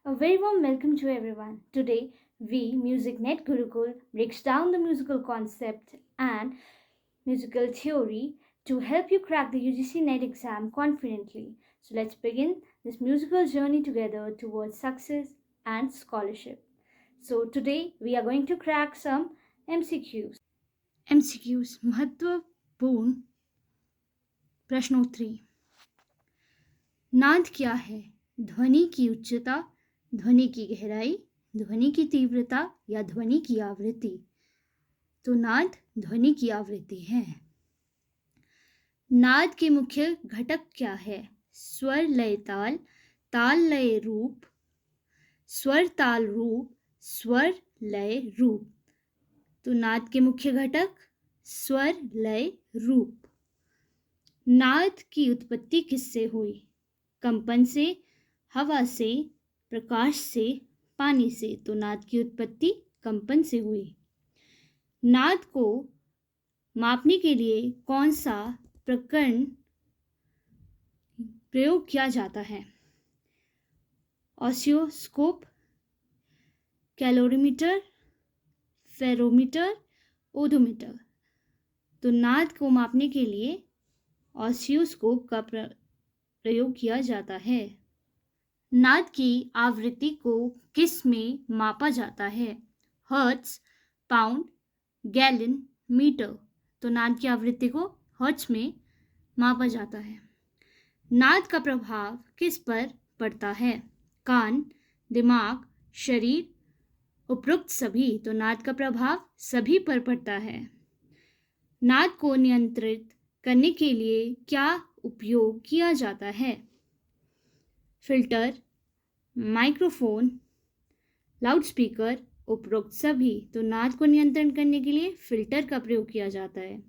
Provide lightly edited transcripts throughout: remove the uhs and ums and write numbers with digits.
A very warm welcome to everyone. Today, we, MusicNet Gurukul, breaks down the musical concept and musical theory to help you crack the UGC NET exam confidently. So let's begin this musical journey together towards success and scholarship. So today, we are going to crack some MCQs. MCQs महत्वपूर्ण प्रश्नोत्तरी। नाद क्या है? ध्वनि की उच्चता, ध्वनि की गहराई, ध्वनि की तीव्रता या ध्वनि की आवृत्ति। तो नाद ध्वनि की आवृत्ति है। नाद के मुख्य घटक क्या है? स्वर लय ताल, ताल लय रूप, स्वर ताल रूप, स्वर लय रूप। तो नाद के मुख्य घटक स्वर लय रूप। नाद की उत्पत्ति किससे हुई? कंपन से, हवा से, प्रकाश से, पानी से। तो नाद की उत्पत्ति कंपन से हुई। नाद को मापने के लिए कौन सा प्रकरण प्रयोग किया जाता है? Oscilloscope, calorimeter, spherometer, odometer. तो नाद को मापने के लिए ऑसिलोस्कोप का प्रयोग किया जाता है। नाद की आवृत्ति को किस में मापा जाता है? Hertz, pound, gallon, metre. तो नाद की आवृत्ति को हर्ट्ज में मापा जाता है। नाद का प्रभाव किस पर पड़ता है? कान, दिमाग, शरीर, उपरोक्त सभी। तो नाद का प्रभाव सभी पर पड़ता है। नाद को नियंत्रित करने के लिए क्या उपयोग किया जाता है? फिल्टर, माइक्रोफोन, लाउडस्पीकर, उपरोक्त सभी। तो नाद को नियंत्रण करने के लिए फिल्टर का प्रयोग किया जाता है।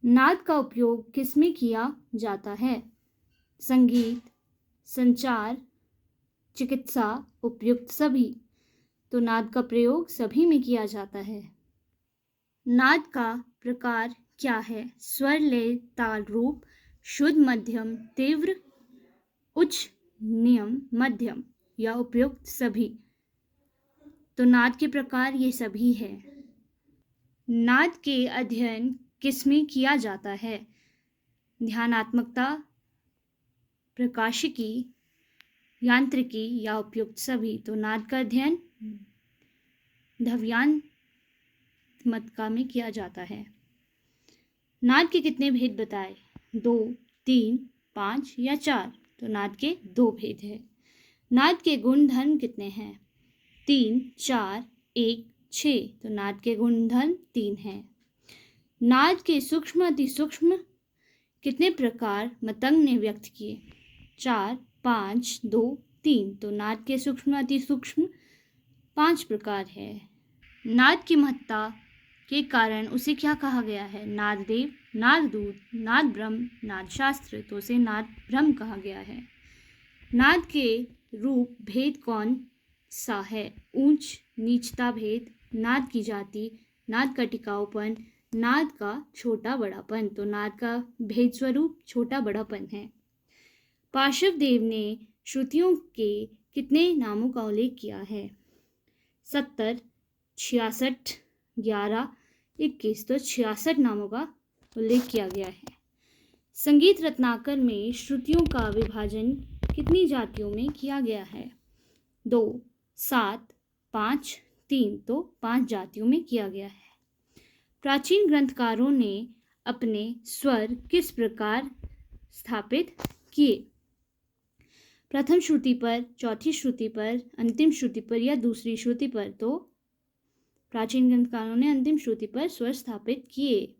नाद का उपयोग किसमें किया जाता है? संगीत, संचार, चिकित्सा, उपयुक्त सभी। तो नाद का प्रयोग सभी में किया जाता है। नाद का प्रकार क्या है? स्वर लय ताल रूप, शुद्ध, मध्यम, तीव्र, उच्च, नियम, मध्यम या उपयुक्त सभी। तो नाद के प्रकार ये सभी है। नाद के अध्ययन किसमें किया जाता है? ध्यानात्मकता, प्रकाशिकी, यांत्रिकी या उपयुक्त सभी। तो नाद का अध्ययन ध्यानात्मकता में किया जाता है। नाद के कितने भेद बताए? 2, 3, 5 या 4। तो नाद के 2 भेद है। नाद के गुणधर्म कितने हैं? 3, 4, 1, 6। तो नाद के गुणधर्म 3 हैं। नाद के सूक्ष्म अति सूक्ष्म कितने प्रकार मतंग ने व्यक्त किए? 4, 5, 2, 3। तो नाद के सूक्ष्म अति सूक्ष्म 5 प्रकार है। नाद की महत्ता के कारण उसे क्या कहा गया है? नाददेव, नाददूत, नाद ब्रह्म, नाद शास्त्र। तो उसे नाद ब्रह्म कहा गया है। नाद के रूप भेद कौन सा है? ऊंच नीचता भेद, नाद की जाति, नाद का टिकाऊपन, नाद का छोटा बड़ापन। तो नाद का भेद स्वरूप छोटा बड़ापन है। पार्श्व देव ने श्रुतियों के कितने नामों का उल्लेख किया है? 70, 66, 11, 21। तो 66 नामों का उल्लेख किया गया है। संगीत रत्नाकर में श्रुतियों का विभाजन कितनी जातियों में किया गया है? 2, 7, 5, 3। तो 5 जातियों में किया गया है। प्राचीन ग्रंथकारों ने अपने स्वर किस प्रकार स्थापित किए? प्रथम श्रुति पर, चौथी श्रुति पर, अंतिम श्रुति पर या दूसरी श्रुति पर? तो प्राचीन ग्रंथकारों ने अंतिम श्रुति पर स्वर स्थापित किए।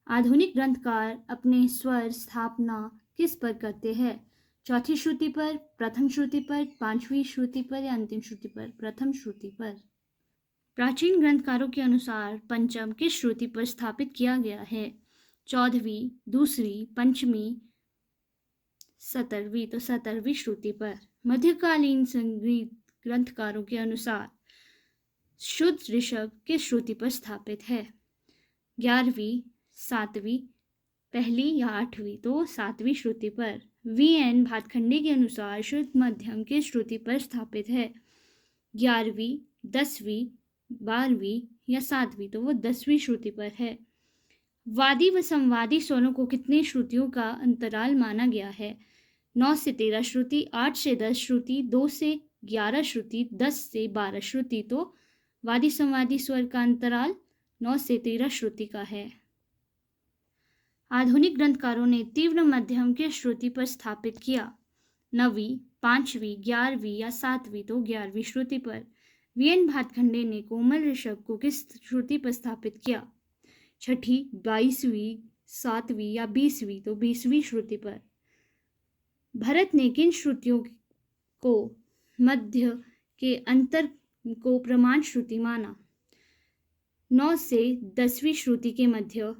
आधुनिक ग्रंथकार अपने स्वर स्थापना किस पर करते हैं? चौथी श्रुति पर, प्रथम श्रुति पर, पांचवी श्रुति पर या अंतिम श्रुति पर? प्रथम श्रुति पर। प्राचीन ग्रंथकारों के अनुसार पंचम किस श्रुति पर स्थापित किया गया है? 14वीं, दूसरी, पंचमी, 17वीं। तो 17वीं श्रुति पर। मध्यकालीन संगीत ग्रंथकारों के अनुसार शुद्ध ऋषभ किस श्रुति पर स्थापित है? 11वीं, 7वीं, पहली या 8वीं? तो 7वीं श्रुति पर। VN भातखंडे के अनुसार शुद्ध मध्यम किस श्रुति पर स्थापित है? 11वीं, 10वीं, 12वीं या 7वीं? तो वो 10वीं श्रुति पर है। वादी व संवादी स्वरों को कितने श्रुतियों का अंतराल माना गया है? 9 से 13 श्रुति, 8 से 10 श्रुति, 2 से 11 श्रुति, 10 से 12 श्रुति। तो वादी संवादी स्वर का अंतराल 9 से 13 श्रुति का है। आधुनिक ग्रंथकारों ने तीव्र मध्यम किस श्रुति पर स्थापित किया? 9वीं, 5वीं, 11वीं या 7वीं? तो 11वीं श्रुति पर। VN भातखंडे ने कोमल ऋषभ को किस श्रुति पर स्थापित किया? 6ठी, 22वीं, 7वीं या 20वीं? तो 20वीं श्रुति पर। भरत ने किन श्रुतियों को मध्य के अंतर को प्रमाण श्रुति माना? 9 से 10वीं श्रुति के मध्य,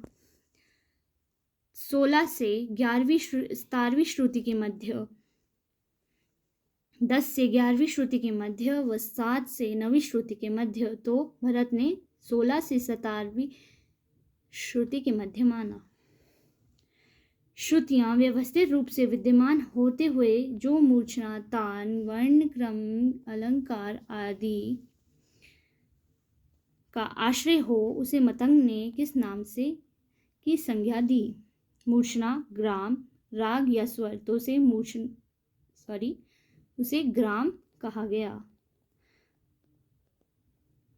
16 से 11वीं 17वीं श्रुति के मध्य, 10 से 11वीं श्रुति के मध्य व 7 से 9वीं श्रुति के मध्य। तो भरत ने 16 से 17वीं श्रुति के मध्य माना। श्रुतियां व्यवस्थित रूप से विद्यमान होते हुए जो मूर्छना, तान, वर्ण, क्रम, अलंकार आदि का आश्रय हो उसे मतंग ने किस नाम से की संज्ञा दी? मूर्छना, ग्राम, राग या स्वर? तो उसे ग्राम कहा गया।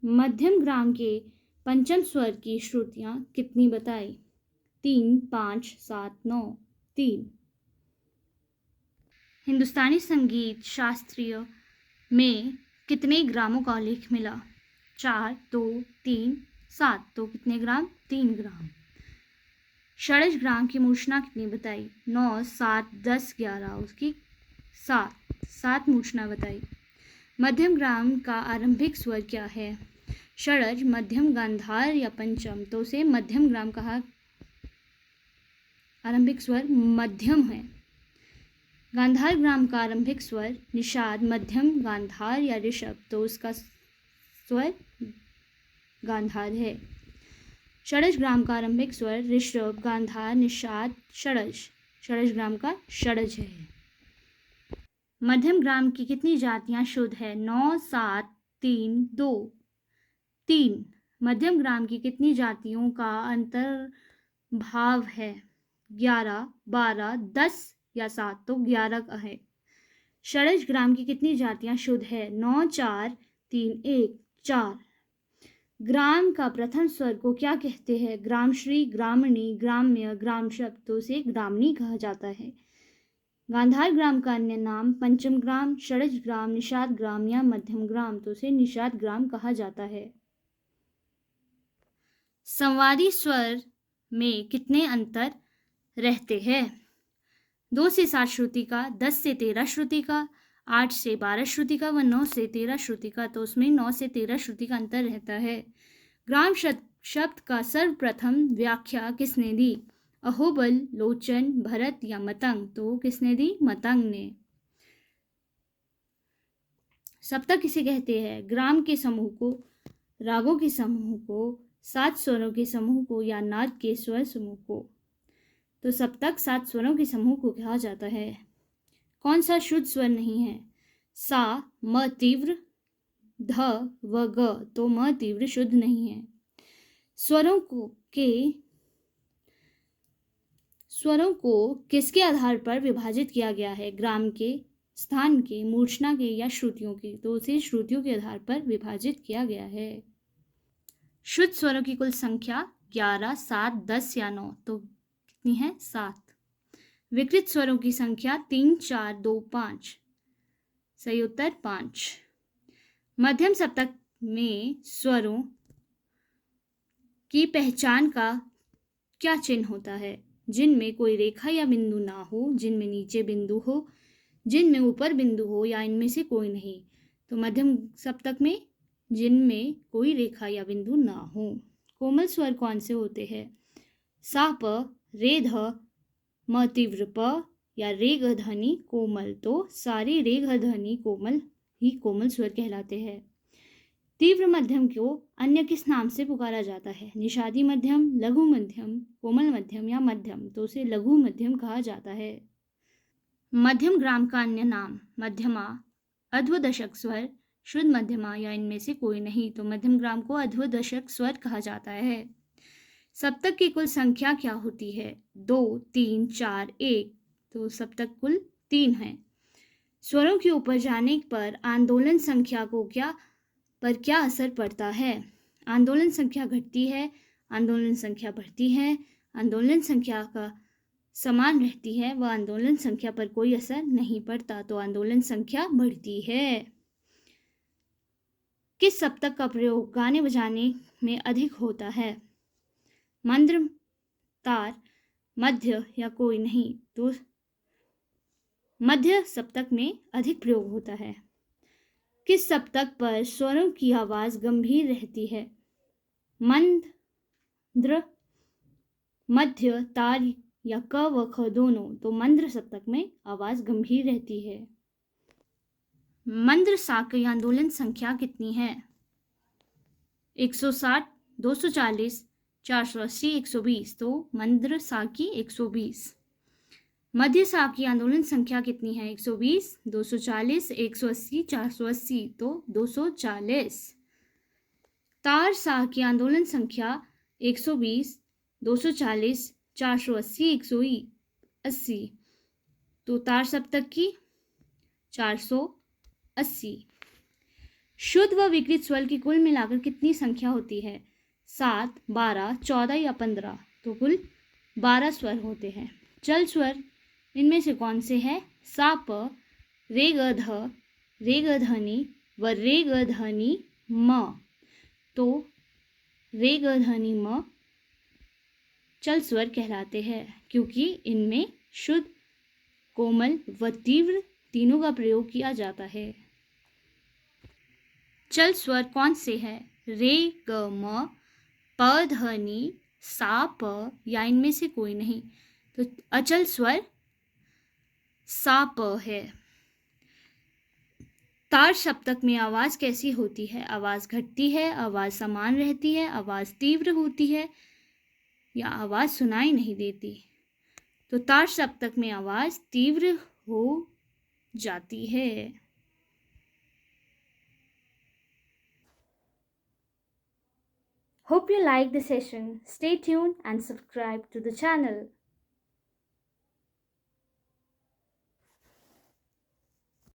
मध्यम ग्राम के पंचम स्वर की श्रुतियां कितनी बताई? 3, 5, 7, 9। 3। हिंदुस्तानी संगीत शास्त्रीय में कितने ग्रामों का उल्लेख मिला? 4, 2, 3, 7। तो कितने ग्राम? 3 ग्राम। षडज ग्राम की मूर्छना कितनी बताई? 9, 7, 10, 11। उसकी 7 मूर्छना बताई। मध्यम ग्राम का आरंभिक स्वर क्या है? षडज, मध्यम, गांधार या पंचम? तो उसे मध्यम ग्राम कहा। आरंभिक स्वर मध्यम है। गांधार ग्राम का आरंभिक स्वर निषाद, मध्यम, गांधार या ऋषभ? तो उसका स्वर गांधार है। षडज ग्राम का आरंभिक स्वर ऋषभ, गांधार, निषाद, षडज। षडज ग्राम का षडज है। मध्यम ग्राम की कितनी जातियां शुद्ध है? 9, 7, 3, 2। 3। मध्यम ग्राम की कितनी जातियों का अंतर्भाव है? 11, 12, 10 या 7? तो 11 का है। षडज ग्राम की कितनी जातियां शुद्ध है? 9, 4, 3, 1, 4। ग्राम का प्रथम स्वर को क्या कहते हैं? ग्रामश्री, ग्रामणी, ग्राम्य, ग्राम शब्द? तो उसे ग्रामणी कहा जाता है। गांधार ग्राम का अन्य नाम पंचम ग्राम, षडज ग्राम, निषाद ग्राम या मध्यम ग्राम? तो उसे निषाद ग्राम कहा जाता है। संवादी स्वर में कितने अंतर रहते हैं? 2 से 7 श्रुति का, 10 से 13 श्रुति का, 8 से 12 श्रुति का व 9 से 13 श्रुति का। तो उसमें 9 से 13 श्रुति का अंतर रहता है। ग्राम शब्द का सर्वप्रथम व्याख्या किसने दी? अहोबल, लोचन, भरत या मतंग? तो किसने दी? मतंग ने। सप्तक किसे कहते हैं? ग्राम के समूह को, रागों के समूह को, 7 स्वरों के समूह को या नाद के स्वर समूह को? तो सप्तक 7 स्वरों के समूह को कहा जाता है। कौन सा शुद्ध स्वर नहीं है? सा, म तीव्र, ध व ग? तो म तीव्र शुद्ध नहीं है। स्वरों को किसके आधार पर विभाजित किया गया है? ग्राम के, स्थान के, मूर्छना के या श्रुतियों के? तो उसे श्रुतियों के आधार पर विभाजित किया गया है। शुद्ध स्वरों की कुल संख्या 11, 7, 10 या 9? तो कितनी है? 7। विकृत स्वरों की संख्या 3, 4, 2, 5। सही उत्तर 5। मध्यम सप्तक में स्वरों की पहचान का क्या चिन्ह होता है? जिनमें कोई रेखा या बिंदु ना हो, जिनमें नीचे बिंदु हो, जिनमें ऊपर बिंदु हो या इनमें से कोई नहीं? तो मध्यम सप्तक में जिनमें कोई रेखा या बिंदु ना हो। कोमल स्वर कौन से होते हैं? सा, प, रे, ध, म तीव्र प या रे ग ध्वनि कोमल? तो सारे रे ग ध्वनि कोमल ही कोमल स्वर कहलाते हैं। तीव्र मध्यम को अन्य किस नाम से पुकारा जाता है? निषादी मध्यम, लघु मध्यम, कोमल मध्यम या मध्यम? तो उसे लघु मध्यम कहा जाता है। मध्यम ग्राम का अन्य नाम मध्यमा, अध्वदशक स्वर, शुद्ध मध्यमा या इनमें से कोई नहीं। तो मध्यम ग्राम को अध्वदशक स्वर कहा जाता है। सप्तक की कुल संख्या क्या होती है? 2, 3, 4, 1। तो सप्तक कुल 3 है। स्वरों के ऊपर जाने पर आंदोलन संख्या को क्या असर पड़ता है? आंदोलन संख्या घटती है, आंदोलन संख्या बढ़ती है, आंदोलन संख्या का समान रहती है, वह आंदोलन संख्या पर कोई असर नहीं पड़ता। तो आंदोलन संख्या बढ़ती है। किस सप्तक का प्रयोग गाने बजाने में अधिक होता है? मंद्र, तार, मध्य या कोई नहीं। तो मध्य सप्तक में अधिक प्रयोग होता है। किस सप्तक पर स्वरों की आवाज गंभीर रहती है? मंद्र, मध्य, तार या क व ख दोनों। तो मंद्र सप्तक में आवाज गंभीर रहती है। मंद्र सा की आंदोलन संख्या कितनी है? 160, 240, 480, 120। तो मंद्र सा की 120। मध्य सा की आंदोलन संख्या कितनी है? 120, 240, 180, 480। तो 240। तार सा की आंदोलन संख्या 120, 240, 480, 180। तो तार सप्तक की 480। शुद्ध व विकृत स्वर की कुल मिलाकर कितनी संख्या होती है? 7, 12, 14 या 15। तो कुल 12 स्वर होते हैं। चल स्वर इनमें से कौन से हैं? सा प, रे ग ध, रे ग ध नि व रे ग ध नि म। तो रे ग ध नि म चल स्वर कहलाते हैं क्योंकि इनमें शुद्ध, कोमल व तीव्र तीनों का प्रयोग किया जाता है। चल स्वर कौन से हैं? रे ग म, प ध नि, सा प या इनमें से कोई नहीं। तो अचल स्वर सा प है। तार सप्तक में आवाज कैसी होती है? आवाज घटती है, आवाज समान रहती है, आवाज तीव्र होती है या आवाज सुनाई नहीं देती। तो तार सप्तक में आवाज तीव्र हो जाती है। Hope you like the session. Stay tuned and subscribe to the channel.